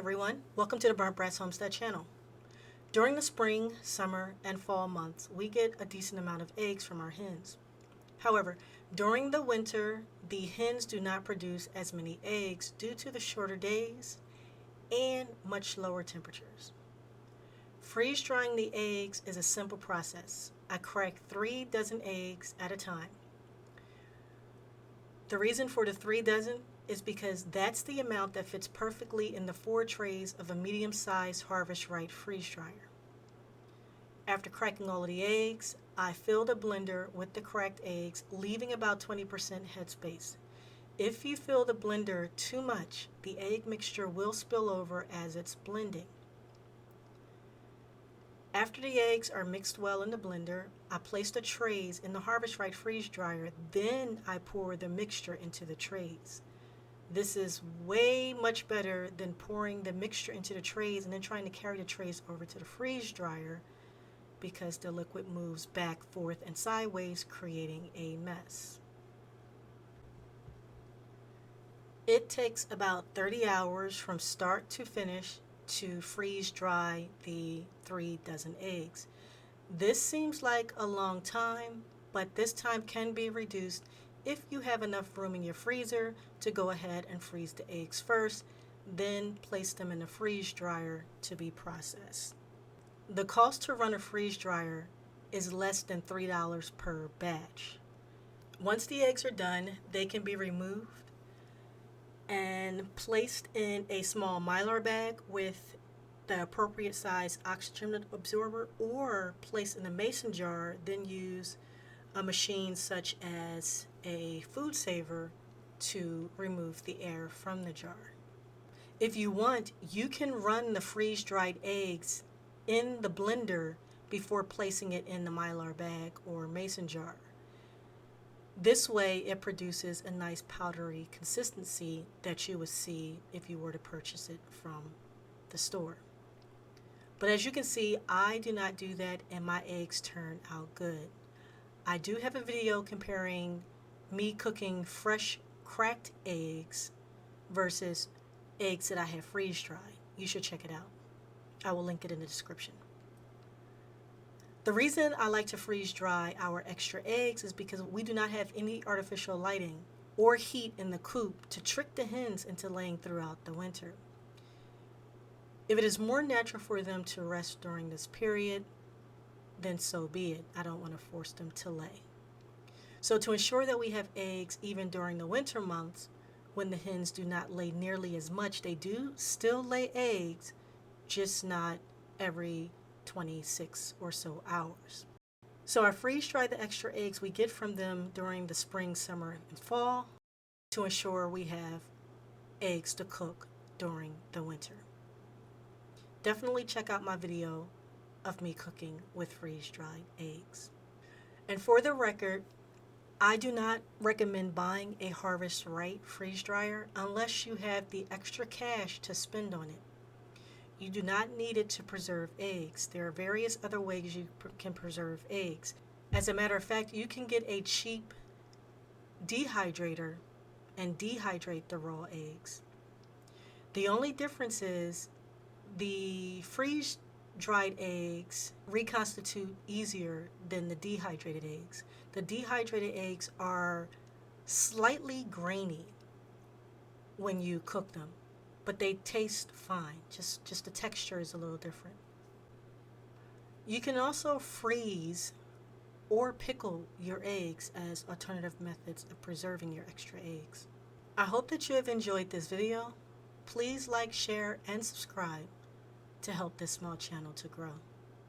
everyone, welcome to the Burnt Brass Homestead channel. During the spring, summer, and fall months, we get a decent amount of eggs from our hens. However, during the winter, the hens do not produce as many eggs due to the shorter days and much lower temperatures. Freeze drying the eggs is a simple process. I crack 3 dozen eggs at a time. The reason for the 3 dozen is because that's the amount that fits perfectly in the 4 trays of a medium-sized Harvest Right freeze dryer. After cracking all of the eggs, I fill the blender with the cracked eggs, leaving about 20% headspace. If you fill the blender too much, the egg mixture will spill over as it's blending. After the eggs are mixed well in the blender, I place the trays in the Harvest Right freeze dryer, then I pour the mixture into the trays. This is way much better than pouring the mixture into the trays and then trying to carry the trays over to the freeze dryer because the liquid moves back, forth, and sideways, creating a mess. It takes about 30 hours from start to finish to freeze dry the 3 dozen eggs. This seems like a long time, but this time can be reduced if you have enough room in your freezer to go ahead and freeze the eggs first, then place them in the freeze dryer to be processed. The cost to run a freeze dryer is less than $3 per batch. Once the eggs are done, they can be removed and placed in a small Mylar bag with the appropriate size oxygen absorber, or placed in a mason jar, then use a machine such as a food saver to remove the air from the jar. If you want, you can run the freeze-dried eggs in the blender before placing it in the Mylar bag or mason jar. This way it produces a nice powdery consistency that you would see if you were to purchase it from the store. But as you can see, I do not do that and my eggs turn out good. I do have a video comparing me cooking fresh cracked eggs versus eggs that I have freeze dried. You should check it out. I will link it in the description. The reason I like to freeze dry our extra eggs is because we do not have any artificial lighting or heat in the coop to trick the hens into laying throughout the winter. If it is more natural for them to rest during this period, then so be it. I don't want to force them to lay. So to ensure that we have eggs even during the winter months, when the hens do not lay nearly as much, they do still lay eggs, just not every 26 or so hours. So I freeze dry the extra eggs we get from them during the spring, summer, and fall to ensure we have eggs to cook during the winter. Definitely check out my video of me cooking with freeze-dried eggs. And for the record, I do not recommend buying a Harvest Right freeze dryer unless you have the extra cash to spend on it. You do not need it to preserve eggs. There are various other ways you can preserve eggs. As a matter of fact, you can get a cheap dehydrator and dehydrate the raw eggs. The only difference is the freeze-dried eggs reconstitute easier than the dehydrated eggs. The dehydrated eggs are slightly grainy when you cook them, but they taste fine. Just the texture is a little different. You can also freeze or pickle your eggs as alternative methods of preserving your extra eggs. I hope that you have enjoyed this video. Please like, share, and subscribe to help this small channel to grow.